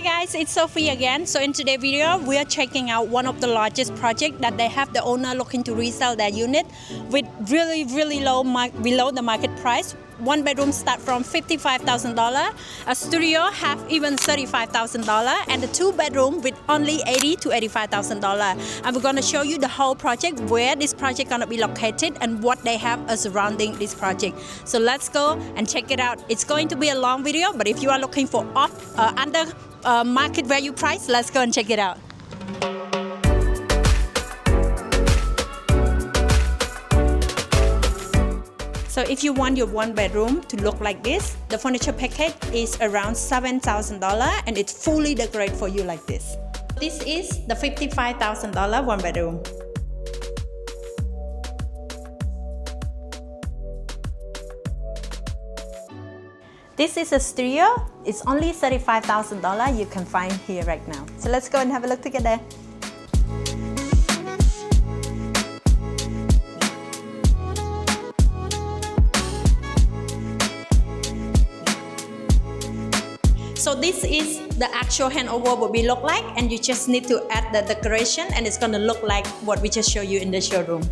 guys, it's Sophie again. So in today's video, we are checking out one of the largest projects that they have the owner looking to resell their unit with really low below the market price. One bedroom start from $55,000, a studio have even $35,000, and a two bedroom with only $80,000 to $85,000. And we're gonna show you the whole project, where this project gonna be located and what they have surrounding this project. So let's go and check it out. It's going to be a long video, but if you are looking for under market value price, let's go and check it out. So if you want your one bedroom to look like this, the furniture package is around $7,000 and it's fully decorated for you like this. This is the $55,000 one bedroom. This is a studio. It's only $35,000 you can find here right now. So let's go and have a look together. So this is the actual handover what we look like, and you just need to add the decoration and it's gonna look like what we just showed you in the showroom.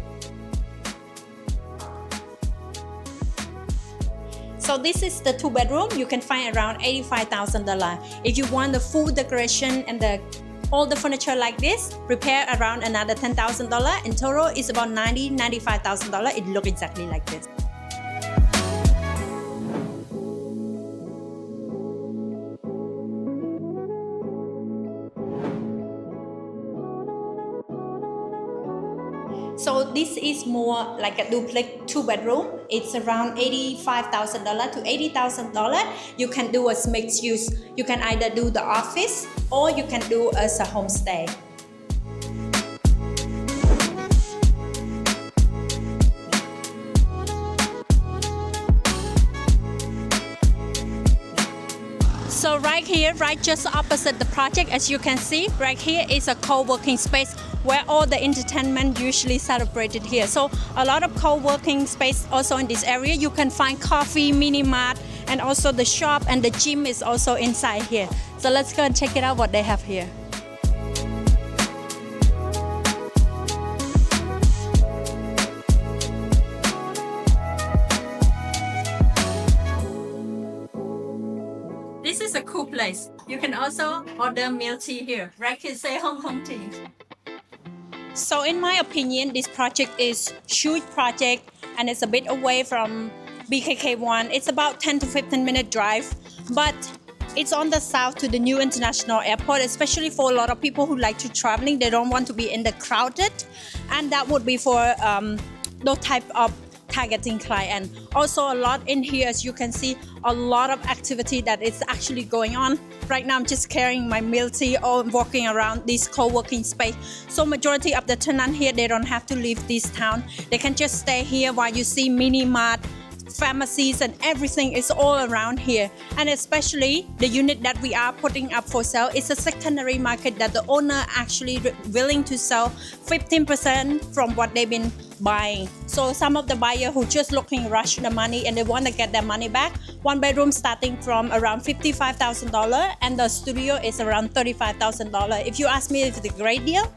So this is the two bedroom. You can find around $85,000. If you want the full decoration and all the furniture like this, prepare around another $10,000. In total, it's about $95,000. It looks exactly like this. So this is more like a duplex two bedroom. It's around $85,000 to $80,000. You can do as mixed use. You can either do the office or you can do as a homestay. So right here, right just opposite the project, as you can see, right here is a co-working space where all the entertainment usually celebrated here. So a lot of co-working space also in this area. You can find coffee, mini mart, and also the shop and the gym is also inside here. So let's go and check it out what they have here. This is a cool place. You can also order meal tea here. Right here say home tea. So in my opinion, this project is huge project and it's a bit away from BKK1. It's about 10 to 15 minute drive, but it's on the south to the new international airport, especially for a lot of people who like to traveling. They don't want to be in the crowded, and that would be for those type of targeting client. Also a lot in here, as you can see, a lot of activity that is actually going on. Right now I'm just carrying my milk tea or walking around this co-working space. So majority of the tenant here, they don't have to leave this town. They can just stay here while you see mini mart, pharmacies, and everything is all around here. And especially the unit that we are putting up for sale is a secondary market that the owner actually willing to sell 15% from what they've been buying. So some of the buyer who just looking to rush the money and they want to get their money back, one bedroom starting from around $55,000 and the studio is around $35,000. If you ask me if it's a great deal,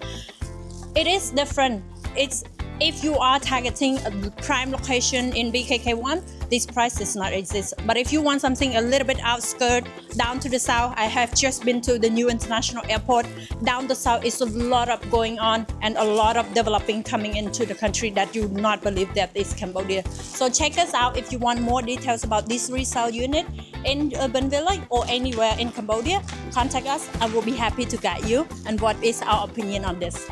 it is different. It's if you are targeting a prime location in BKK1, this price does not exist. But if you want something a little bit outskirt, down to the south, I have just been to the new international airport. Down the south is a lot of going on and a lot of developing coming into the country that you do not believe that is Cambodia. So check us out if you want more details about this resale unit in Urban Village or anywhere in Cambodia. Contact us. I will be happy to guide you and what is our opinion on this.